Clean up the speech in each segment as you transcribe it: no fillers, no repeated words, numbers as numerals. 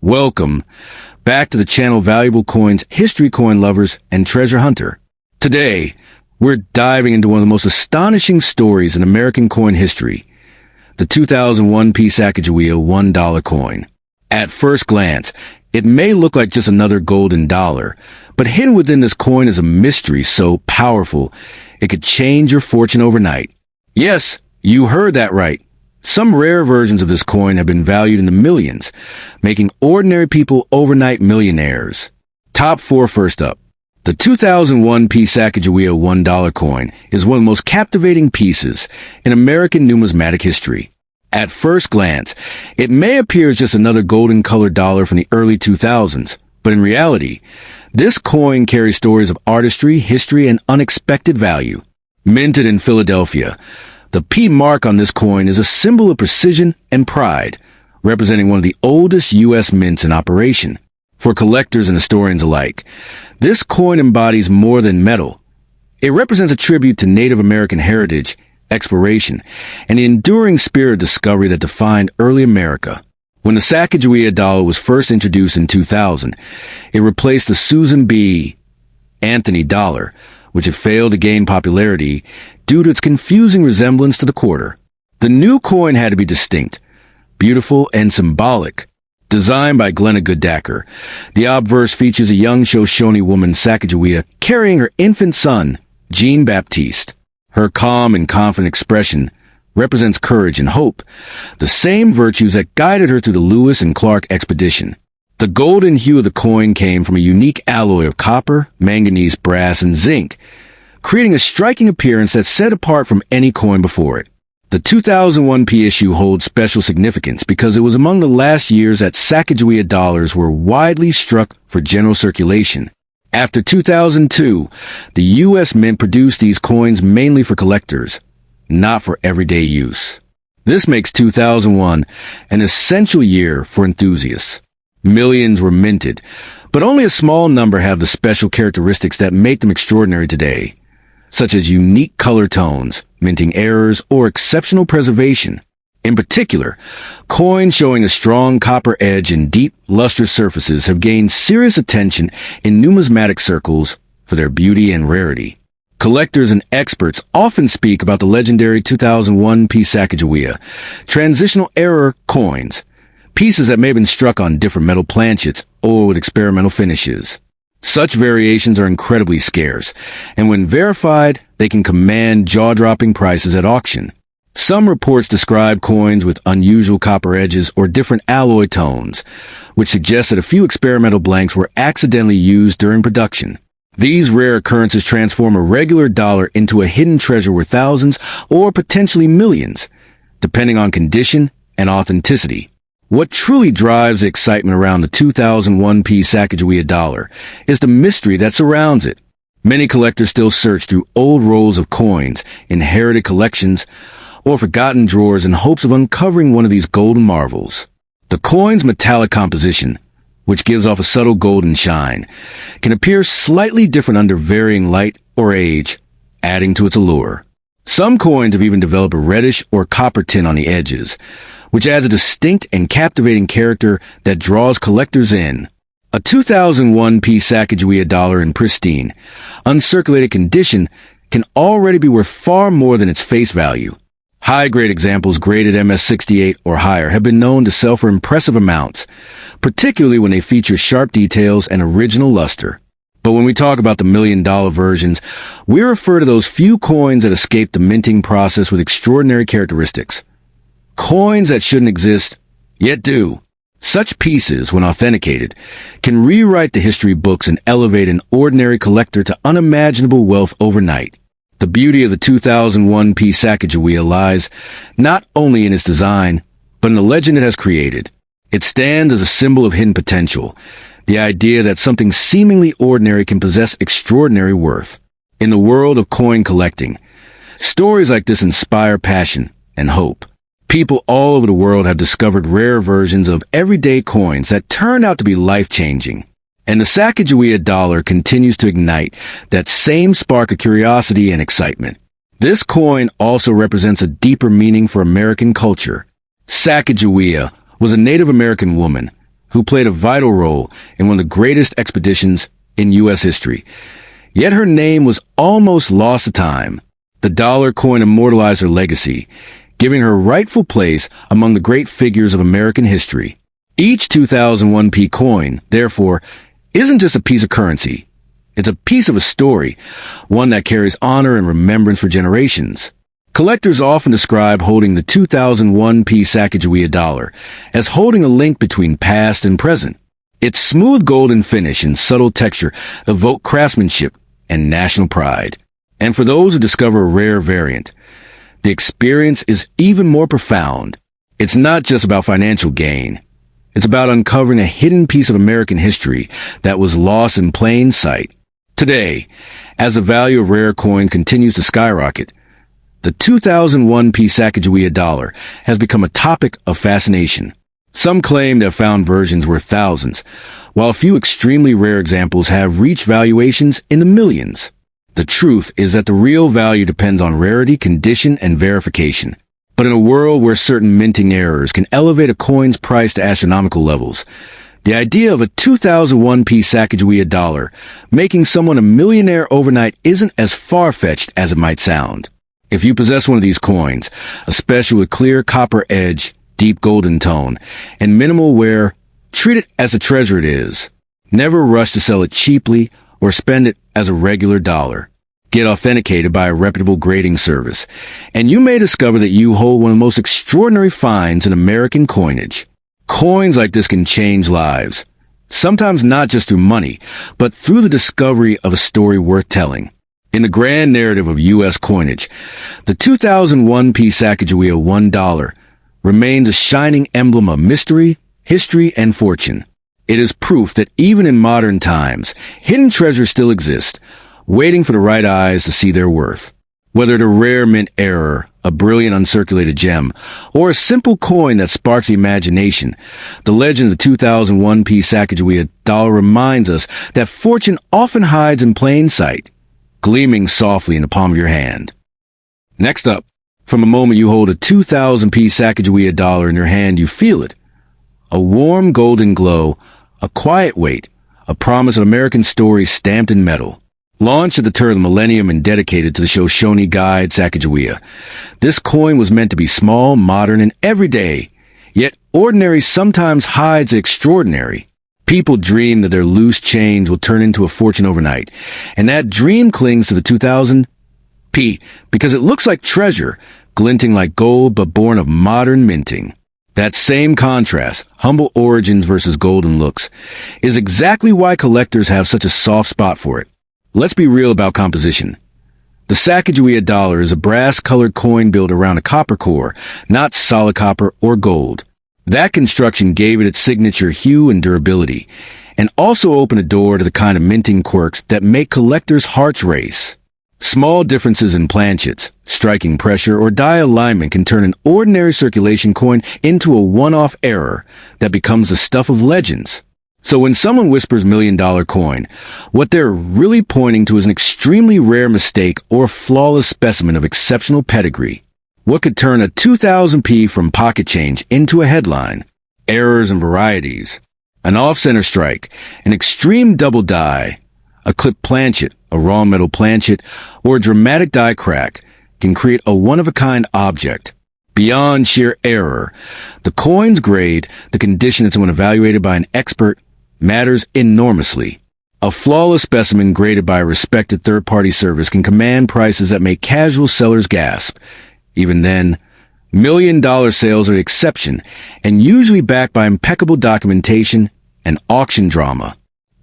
Welcome back to the channel Valuable Coins, History Coin Lovers, and Treasure Hunter. Today, we're diving into one of the most astonishing stories in American coin history, the 2001 Sacagawea $1 coin. At first glance, it may look like just another golden dollar, but hidden within this coin is a mystery so powerful it could change your fortune overnight. Yes, you heard that right. Some rare versions of this coin have been valued in the millions, making ordinary people overnight millionaires. Top 4 first up. The 2001 Sacagawea $1 coin is one of the most captivating pieces in American numismatic history. At first glance, it may appear as just another golden-colored dollar from the early 2000s, but in reality, this coin carries stories of artistry, history, and unexpected value. Minted in Philadelphia, the P mark on this coin is a symbol of precision and pride, representing one of the oldest U.S. mints in operation. For collectors and historians alike, this coin embodies more than metal. It represents a tribute to Native American heritage, exploration, and the enduring spirit of discovery that defined early America. When the Sacagawea Dollar was first introduced in 2000, it replaced the Susan B. Anthony dollar, which had failed to gain popularity due to its confusing resemblance to the quarter. The new coin had to be distinct, beautiful, and symbolic. Designed by Glenna Gooddacker, the obverse features a young Shoshone woman, Sacagawea, carrying her infant son, Jean Baptiste. Her calm and confident expression represents courage and hope, the same virtues that guided her through the Lewis and Clark expedition. The golden hue of the coin came from a unique alloy of copper, manganese, brass, and zinc, creating a striking appearance that set apart from any coin before it. The 2001 issue holds special significance because it was among the last years that Sacagawea dollars were widely struck for general circulation. After 2002, the U.S. Mint produced these coins mainly for collectors, not for everyday use. This makes 2001 an essential year for enthusiasts. Millions were minted, but only a small number have the special characteristics that make them extraordinary today, such as unique color tones, minting errors, or exceptional preservation. In particular, coins showing a strong copper edge and deep, lustrous surfaces have gained serious attention in numismatic circles for their beauty and rarity. Collectors and experts often speak about the legendary 2001 Sacagawea transitional error coins, pieces that may have been struck on different metal planchets or with experimental finishes. Such variations are incredibly scarce, and when verified, they can command jaw-dropping prices at auction. Some reports describe coins with unusual copper edges or different alloy tones, which suggests that a few experimental blanks were accidentally used during production. These rare occurrences transform a regular dollar into a hidden treasure worth thousands or potentially millions, depending on condition and authenticity. What truly drives the excitement around the 2001 Sacagawea dollar is the mystery that surrounds it. Many collectors still search through old rolls of coins, inherited collections, or forgotten drawers in hopes of uncovering one of these golden marvels. The coin's metallic composition, which gives off a subtle golden shine, can appear slightly different under varying light or age, adding to its allure. Some coins have even developed a reddish or copper tint on the edges, which adds a distinct and captivating character that draws collectors in. A 2001 Sacagawea dollar in pristine, uncirculated condition can already be worth far more than its face value. High-grade examples graded MS68 or higher have been known to sell for impressive amounts, particularly when they feature sharp details and original luster. But when we talk about the million-dollar versions, we refer to those few coins that escape the minting process with extraordinary characteristics. Coins that shouldn't exist, yet do. Such pieces, when authenticated, can rewrite the history books and elevate an ordinary collector to unimaginable wealth overnight. The beauty of the 2001 Sacagawea lies not only in its design, but in the legend it has created. It stands as a symbol of hidden potential, the idea that something seemingly ordinary can possess extraordinary worth. In the world of coin collecting, stories like this inspire passion and hope. People all over the world have discovered rare versions of everyday coins that turn out to be life-changing. And the Sacagawea dollar continues to ignite that same spark of curiosity and excitement. This coin also represents a deeper meaning for American culture. Sacagawea was a Native American woman who played a vital role in one of the greatest expeditions in U.S. history. Yet her name was almost lost to time. The dollar coin immortalized her legacy, giving her rightful place among the great figures of American history. Each 2001p coin, therefore, isn't just a piece of currency. It's a piece of a story, one that carries honor and remembrance for generations. Collectors often describe holding the 2001p Sacagawea Dollar as holding a link between past and present. Its smooth golden finish and subtle texture evoke craftsmanship and national pride. And for those who discover a rare variant, the experience is even more profound. It's not just about financial gain. It's about uncovering a hidden piece of American history that was lost in plain sight. Today, as the value of rare coin continues to skyrocket, the 2001p Sacagawea Dollar has become a topic of fascination. Some claim to have found versions worth thousands, while a few extremely rare examples have reached valuations in the millions. The truth is that the real value depends on rarity, condition, and verification. But in a world where certain minting errors can elevate a coin's price to astronomical levels, the idea of a 2001p Sacagawea Dollar making someone a millionaire overnight isn't as far-fetched as it might sound. If you possess one of these coins, especially with clear copper edge, deep golden tone, and minimal wear, treat it as a treasure it is. Never rush to sell it cheaply or spend it as a regular dollar. Get authenticated by a reputable grading service, and you may discover that you hold one of the most extraordinary finds in American coinage. Coins like this can change lives, sometimes not just through money, but through the discovery of a story worth telling. In the grand narrative of U.S. coinage, the 2001p Sacagawea $1 remains a shining emblem of mystery, history, and fortune. It is proof that even in modern times, hidden treasures still exist, waiting for the right eyes to see their worth. Whether the rare mint error, a brilliant uncirculated gem, or a simple coin that sparks the imagination, the legend of the 2001p Sacagawea Dollar reminds us that fortune often hides in plain sight, gleaming softly in the palm of your hand. Next up, from the moment you hold a 2000p Sacagawea Dollar in your hand, you feel it. A warm golden glow, a quiet weight, a promise of American stories stamped in metal. Launched at the turn of the millennium and dedicated to the Shoshone guide Sacagawea, this coin was meant to be small, modern, and everyday, yet ordinary sometimes hides the extraordinary. People dream that their loose change will turn into a fortune overnight, and that dream clings to the 2000p because it looks like treasure, glinting like gold but born of modern minting. That same contrast, humble origins versus golden looks, is exactly why collectors have such a soft spot for it. Let's be real about composition. The Sacagawea Dollar is a brass-colored coin built around a copper core, not solid copper or gold. That construction gave it its signature hue and durability, and also opened a door to the kind of minting quirks that make collectors' hearts race. Small differences in planchets, striking pressure, or die alignment can turn an ordinary circulation coin into a one-off error that becomes the stuff of legends. So when someone whispers $1,000,000 coin, what they're really pointing to is an extremely rare mistake or a flawless specimen of exceptional pedigree. What could turn a 2000p from pocket change into a headline? Errors and varieties. An off-center strike, an extreme double die, a clipped planchet, a raw metal planchet, or a dramatic die crack can create a one-of-a-kind object. Beyond sheer error, the coin's grade, the condition it's when evaluated by an expert, matters enormously. A flawless specimen graded by a respected third-party service can command prices that make casual sellers gasp. Even then, $1,000,000 sales are the exception, and usually backed by impeccable documentation and auction drama.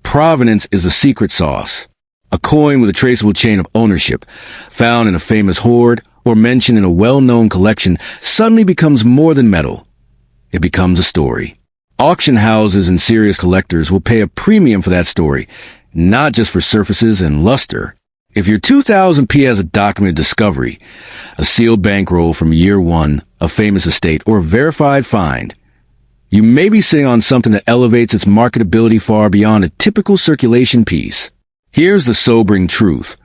Provenance is the secret sauce. A coin with a traceable chain of ownership, found in a famous hoard or mentioned in a well-known collection, suddenly becomes more than metal. It becomes a story. Auction houses and serious collectors will pay a premium for that story, not just for surfaces and luster. If your 2000p has a documented discovery, a sealed bankroll from year one, a famous estate, or a verified find, you may be sitting on something that elevates its marketability far beyond a typical circulation piece. Here's the sobering truth.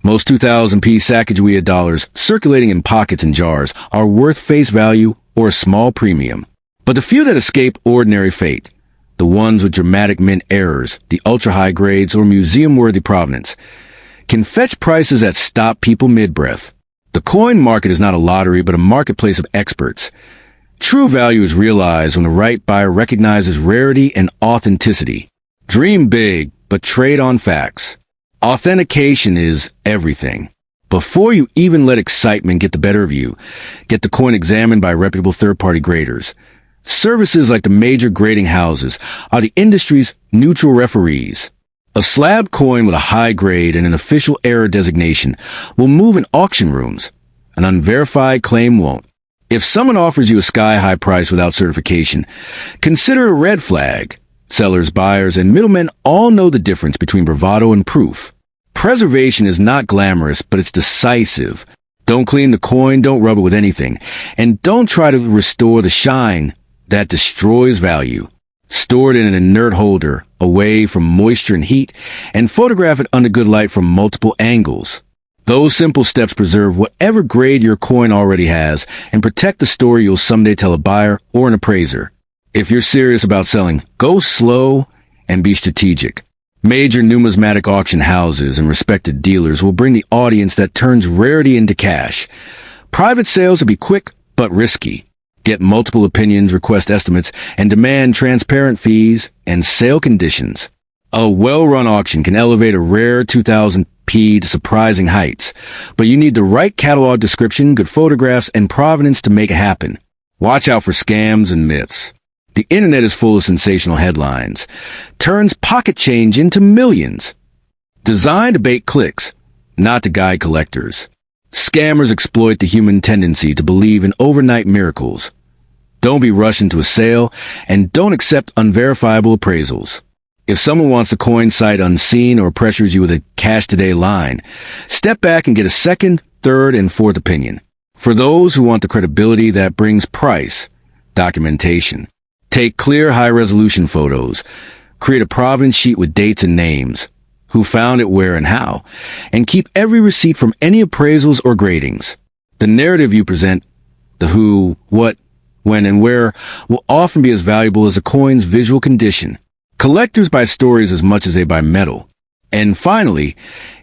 Most 2000p Sacagawea dollars circulating in pockets and jars are worth face value or a small premium. But the few that escape ordinary fate, the ones with dramatic mint errors, the ultra-high grades, or museum-worthy provenance, can fetch prices that stop people mid-breath. The coin market is not a lottery, but a marketplace of experts. True value is realized when the right buyer recognizes rarity and authenticity. Dream big, but trade on facts. Authentication is everything. Before you even let excitement get the better of you, get the coin examined by reputable third-party graders. Services like the major grading houses are the industry's neutral referees. A slab coin with a high grade and an official error designation will move in auction rooms. An unverified claim won't. If someone offers you a sky-high price without certification, consider a red flag. Sellers, buyers, and middlemen all know the difference between bravado and proof. Preservation is not glamorous, but it's decisive. Don't clean the coin, don't rub it with anything, and don't try to restore the shine that destroys value. Store it in an inert holder, away from moisture and heat, and photograph it under good light from multiple angles. Those simple steps preserve whatever grade your coin already has and protect the story you'll someday tell a buyer or an appraiser. If you're serious about selling, go slow and be strategic. Major numismatic auction houses and respected dealers will bring the audience that turns rarity into cash. Private sales will be quick but risky. Get multiple opinions, request estimates, and demand transparent fees and sale conditions. A well-run auction can elevate a rare 2000p to surprising heights, but you need the right catalog description, good photographs, and provenance to make it happen. Watch out for scams and myths. The internet is full of sensational headlines. Turns pocket change into millions. Designed to bait clicks, not to guide collectors. Scammers exploit the human tendency to believe in overnight miracles. Don't be rushed into a sale, and don't accept unverifiable appraisals. If someone wants the coin sight unseen or pressures you with a cash today line, step back and get a second, third, and fourth opinion. For those who want the credibility that brings price, documentation. Take clear, high-resolution photos. Create a provenance sheet with dates and names, who found it, where, and how, and keep every receipt from any appraisals or gradings. The narrative you present, the who, what, when, and where, will often be as valuable as a coin's visual condition. Collectors buy stories as much as they buy metal. And finally,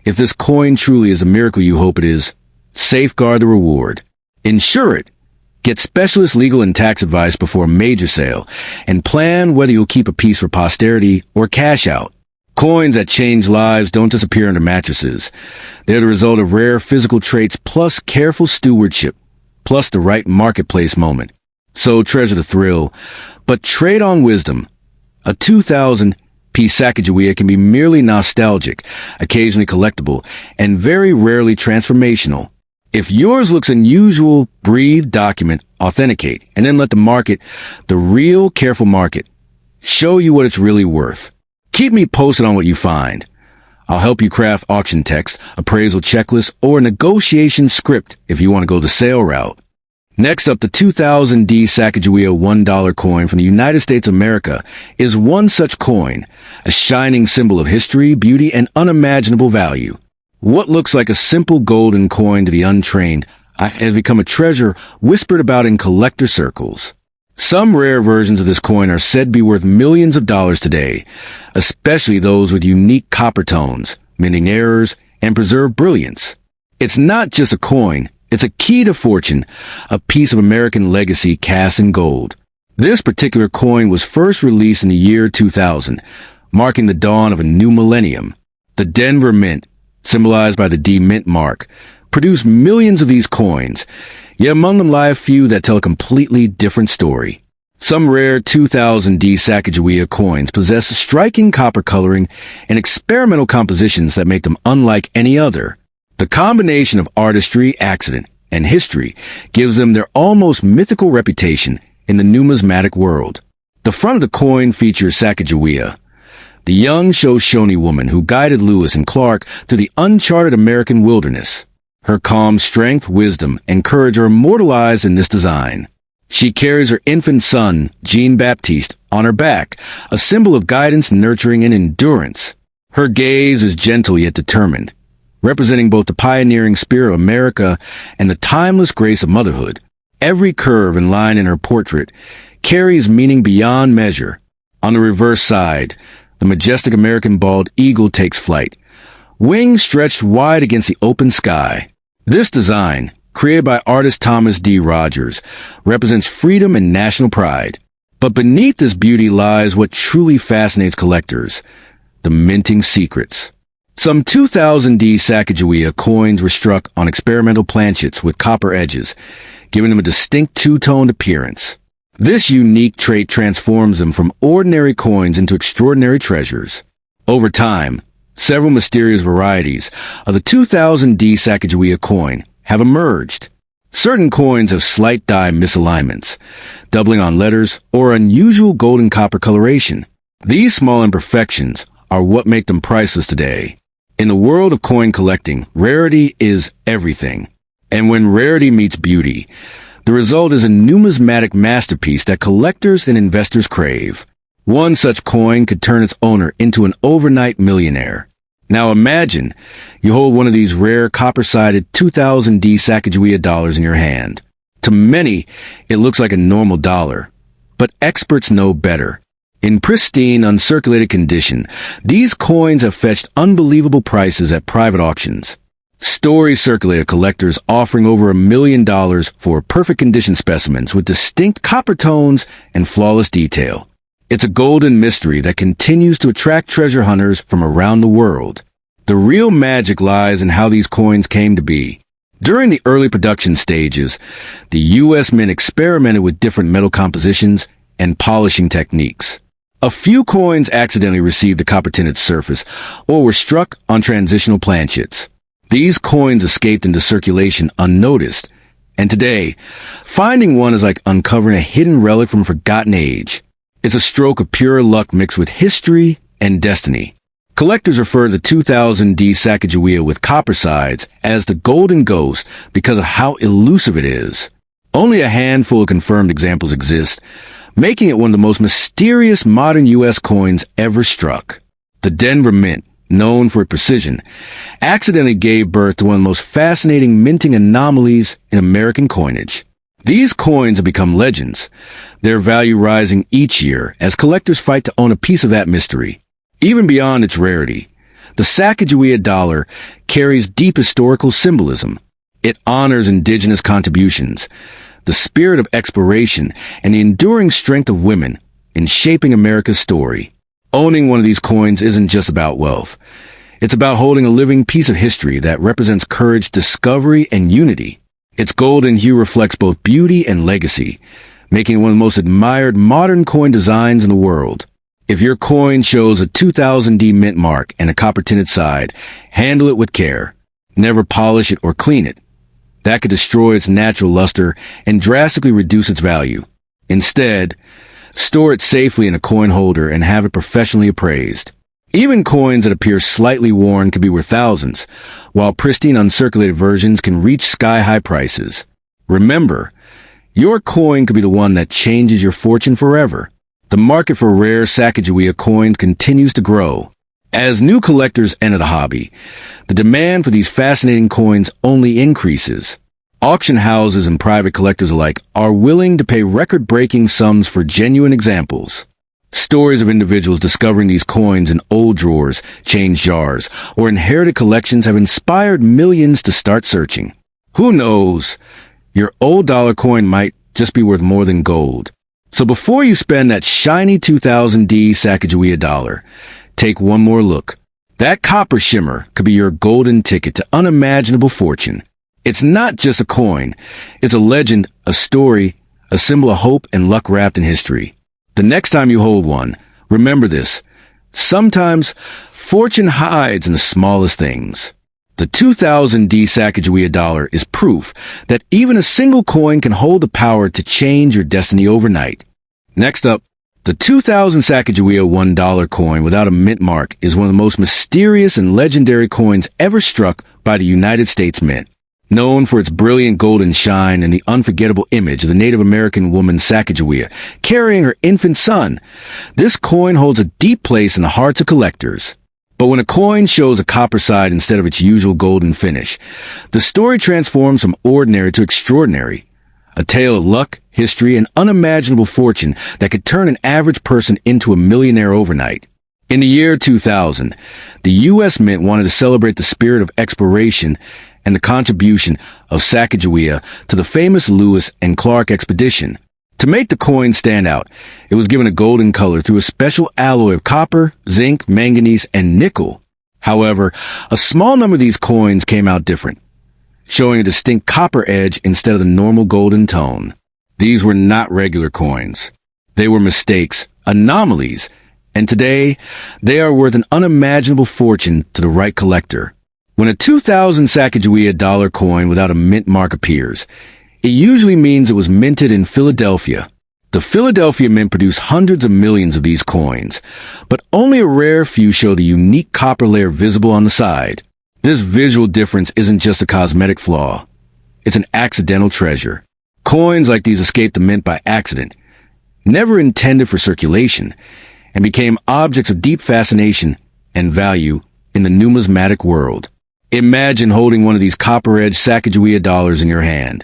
if this coin truly is a miracle you hope it is, safeguard the reward. Insure it. Get specialist legal and tax advice before a major sale, and plan whether you'll keep a piece for posterity or cash out. Coins that change lives don't disappear under mattresses. They're the result of rare physical traits plus careful stewardship, plus the right marketplace moment. So treasure the thrill, but trade on wisdom. A 2000p Sacagawea can be merely nostalgic, occasionally collectible, and very rarely transformational. If yours looks unusual, breathe, document, authenticate, and then let the market, the real careful market, show you what it's really worth. Keep me posted on what you find. I'll help you craft auction text, appraisal checklist, or a negotiation script if you want to go the sale route. Next up, the 2000D Sacagawea $1 coin from the United States of America is one such coin, a shining symbol of history, beauty, and unimaginable value. What looks like a simple golden coin to the untrained has become a treasure whispered about in collector circles. Some rare versions of this coin are said to be worth millions of dollars today, especially those with unique copper tones, minting errors, and preserved brilliance. It's not just a coin, it's a key to fortune, a piece of American legacy cast in gold. This particular coin was first released in the year 2000, marking the dawn of a new millennium. The Denver Mint, symbolized by the D Mint mark, produced millions of these coins, yet among them lie a few that tell a completely different story. Some rare 2000D Sacagawea coins possess striking copper coloring and experimental compositions that make them unlike any other. The combination of artistry, accident, and history gives them their almost mythical reputation in the numismatic world. The front of the coin features Sacagawea, the young Shoshone woman who guided Lewis and Clark through the uncharted American wilderness. Her calm strength, wisdom, and courage are immortalized in this design. She carries her infant son, Jean-Baptiste, on her back, a symbol of guidance, nurturing, and endurance. Her gaze is gentle yet determined, representing both the pioneering spirit of America and the timeless grace of motherhood. Every curve and line in her portrait carries meaning beyond measure. On the reverse side, the majestic American bald eagle takes flight, wings stretched wide against the open sky. This design, created by artist Thomas D. Rogers, represents freedom and national pride. But beneath this beauty lies what truly fascinates collectors: the minting secrets. Some 2,000 D Sacagawea coins were struck on experimental planchets with copper edges, giving them a distinct two-toned appearance. This unique trait transforms them from ordinary coins into extraordinary treasures. Over time, several mysterious varieties of the 2,000 D Sacagawea coin have emerged. Certain coins have slight die misalignments, doubling on letters, or unusual gold-and-copper coloration. These small imperfections are what make them priceless today. In the world of coin collecting, rarity is everything. And when rarity meets beauty, the result is a numismatic masterpiece that collectors and investors crave. One such coin could turn its owner into an overnight millionaire. Now imagine you hold one of these rare copper-sided 2,000 D Sacagawea dollars in your hand. To many, it looks like a normal dollar, but experts know better. In pristine, uncirculated condition, these coins have fetched unbelievable prices at private auctions. Stories circulate of collectors offering over $1 million for perfect condition specimens with distinct copper tones and flawless detail. It's a golden mystery that continues to attract treasure hunters from around the world. The real magic lies in how these coins came to be. During the early production stages, the U.S. Mint experimented with different metal compositions and polishing techniques. A few coins accidentally received a copper-tinted surface or were struck on transitional planchets. These coins escaped into circulation unnoticed, and today, finding one is like uncovering a hidden relic from a forgotten age. It's a stroke of pure luck mixed with history and destiny. Collectors refer to the 2,000 D Sacagawea with copper sides as the Golden Ghost because of how elusive it is. Only a handful of confirmed examples exist, making it one of the most mysterious modern U.S. coins ever struck. The Denver Mint, known for its precision, accidentally gave birth to one of the most fascinating minting anomalies in American coinage. These coins have become legends, their value rising each year as collectors fight to own a piece of that mystery. Even beyond its rarity, the Sacagawea Dollar carries deep historical symbolism. It honors indigenous contributions, the spirit of exploration, and the enduring strength of women in shaping America's story. Owning one of these coins isn't just about wealth. It's about holding a living piece of history that represents courage, discovery, and unity. Its golden hue reflects both beauty and legacy, making it one of the most admired modern coin designs in the world. If your coin shows a 2,000 D mint mark and a copper-tinted side, handle it with care. Never polish it or clean it. That could destroy its natural luster and drastically reduce its value. Instead, store it safely in a coin holder and have it professionally appraised. Even coins that appear slightly worn could be worth thousands, while pristine uncirculated versions can reach sky-high prices. Remember, your coin could be the one that changes your fortune forever. The market for rare Sacagawea coins continues to grow. As new collectors enter the hobby, the demand for these fascinating coins only increases. Auction houses and private collectors alike are willing to pay record-breaking sums for genuine examples. Stories of individuals discovering these coins in old drawers, change jars, or inherited collections have inspired millions to start searching. Who knows? Your old dollar coin might just be worth more than gold. So before you spend that shiny 2,000 D Sacagawea dollar, take one more look. That copper shimmer could be your golden ticket to unimaginable fortune. It's not just a coin. It's a legend, a story, a symbol of hope and luck wrapped in history. The next time you hold one, remember this. Sometimes fortune hides in the smallest things. The 2,000 D Sacagawea dollar is proof that even a single coin can hold the power to change your destiny overnight. Next up, the 2,000 Sacagawea $1 coin without a mint mark is one of the most mysterious and legendary coins ever struck by the United States Mint. Known for its brilliant golden shine and the unforgettable image of the Native American woman Sacagawea carrying her infant son, this coin holds a deep place in the hearts of collectors. But when a coin shows a copper side instead of its usual golden finish, the story transforms from ordinary to extraordinary. A tale of luck, history, and unimaginable fortune that could turn an average person into a millionaire overnight. In the year 2000, the U.S. Mint wanted to celebrate the spirit of exploration and the contribution of Sacagawea to the famous Lewis and Clark expedition. To make the coin stand out, it was given a golden color through a special alloy of copper, zinc, manganese, and nickel. However, a small number of these coins came out different, showing a distinct copper edge instead of the normal golden tone. These were not regular coins. They were mistakes, anomalies, and today, they are worth an unimaginable fortune to the right collector. When a 2000 Sacagawea Dollar coin without a mint mark appears, it usually means it was minted in Philadelphia. The Philadelphia Mint produced hundreds of millions of these coins, but only a rare few show the unique copper layer visible on the side. This visual difference isn't just a cosmetic flaw. It's an accidental treasure. Coins like these escaped the mint by accident, never intended for circulation, and became objects of deep fascination and value in the numismatic world. Imagine holding one of these copper-edged Sacagawea dollars in your hand,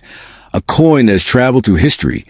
a coin that has traveled through history,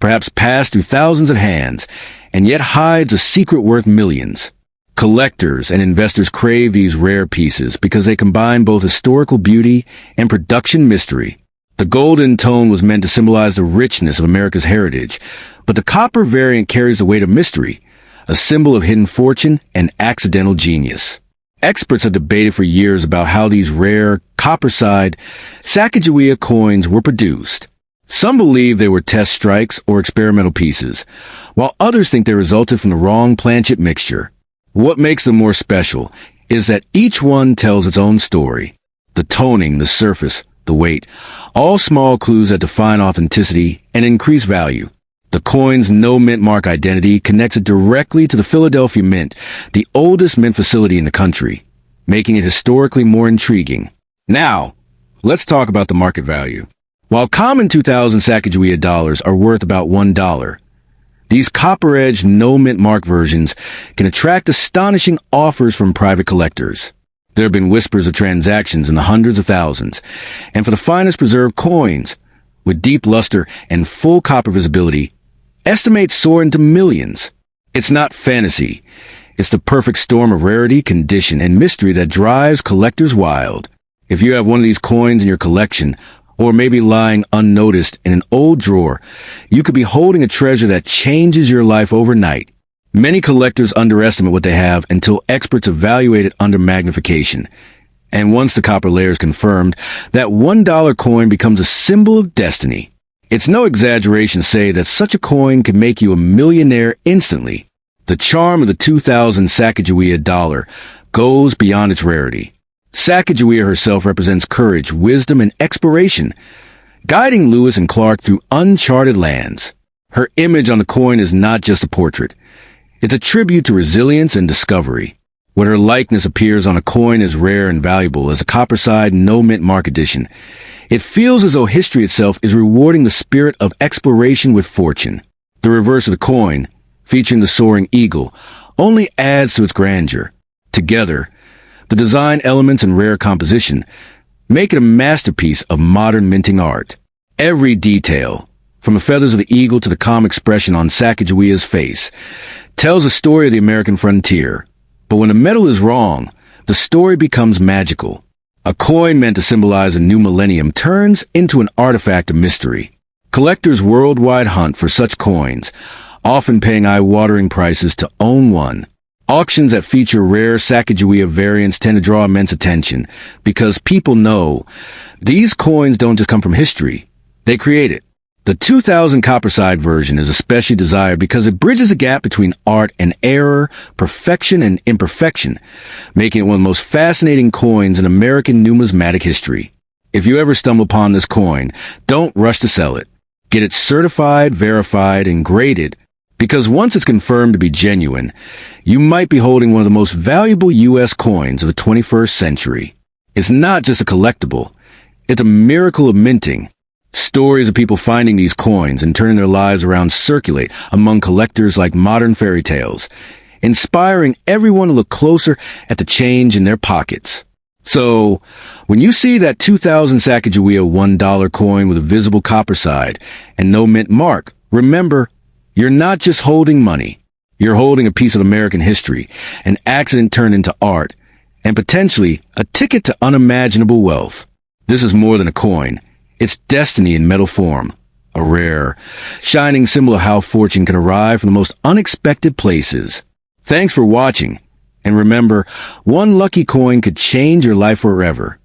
perhaps passed through thousands of hands, and yet hides a secret worth millions. Collectors and investors crave these rare pieces because they combine both historical beauty and production mystery. The golden tone was meant to symbolize the richness of America's heritage, but the copper variant carries the weight of mystery, a symbol of hidden fortune and accidental genius. Experts have debated for years about how these rare, copper-side Sacagawea coins were produced. Some believe they were test strikes or experimental pieces, while others think they resulted from the wrong planchet mixture. What makes them more special is that each one tells its own story. The toning, the surface, the weight, all small clues that define authenticity and increase value. The coin's no mint mark identity connects it directly to the Philadelphia Mint, the oldest mint facility in the country, making it historically more intriguing. Now, let's talk about the market value. While common 2000 Sacagawea dollars are worth about $1, these copper-edged no mint mark versions can attract astonishing offers from private collectors. There have been whispers of transactions in the hundreds of thousands, and for the finest preserved coins, with deep luster and full copper visibility, estimates soar into millions. It's not fantasy. It's the perfect storm of rarity, condition, and mystery that drives collectors wild. If you have one of these coins in your collection, or maybe lying unnoticed in an old drawer, you could be holding a treasure that changes your life overnight. Many collectors underestimate what they have until experts evaluate it under magnification. And once the copper layer is confirmed, that $1 coin becomes a symbol of destiny. It's no exaggeration to say that such a coin can make you a millionaire instantly. The charm of the 2000 Sacagawea Dollar goes beyond its rarity. Sacagawea herself represents courage, wisdom, and exploration, guiding Lewis and Clark through uncharted lands. Her image on the coin is not just a portrait. It's a tribute to resilience and discovery. When her likeness appears on a coin as rare and valuable as a copper-side no mint mark edition, it feels as though history itself is rewarding the spirit of exploration with fortune. The reverse of the coin, featuring the soaring eagle, only adds to its grandeur. Together, the design elements and rare composition make it a masterpiece of modern minting art. Every detail, from the feathers of the eagle to the calm expression on Sacagawea's face, tells a story of the American frontier. But when the metal is wrong, the story becomes magical. A coin meant to symbolize a new millennium turns into an artifact of mystery. Collectors worldwide hunt for such coins, often paying eye-watering prices to own one. Auctions that feature rare Sacagawea variants tend to draw immense attention because people know these coins don't just come from history, they create it. The 2000 copper-side version is especially desired because it bridges a gap between art and error, perfection and imperfection, making it one of the most fascinating coins in American numismatic history. If you ever stumble upon this coin, don't rush to sell it. Get it certified, verified, and graded, because once it's confirmed to be genuine, you might be holding one of the most valuable U.S. coins of the 21st century. It's not just a collectible, it's a miracle of minting. Stories of people finding these coins and turning their lives around circulate among collectors like modern fairy tales, inspiring everyone to look closer at the change in their pockets. So, when you see that 2000 Sacagawea $1 coin with a visible copper side and no mint mark, remember, you're not just holding money. You're holding a piece of American history, an accident turned into art, and potentially a ticket to unimaginable wealth. This is more than a coin. It's destiny in metal form. A rare, shining symbol of how fortune can arrive from the most unexpected places. Thanks for watching. And remember, one lucky coin could change your life forever.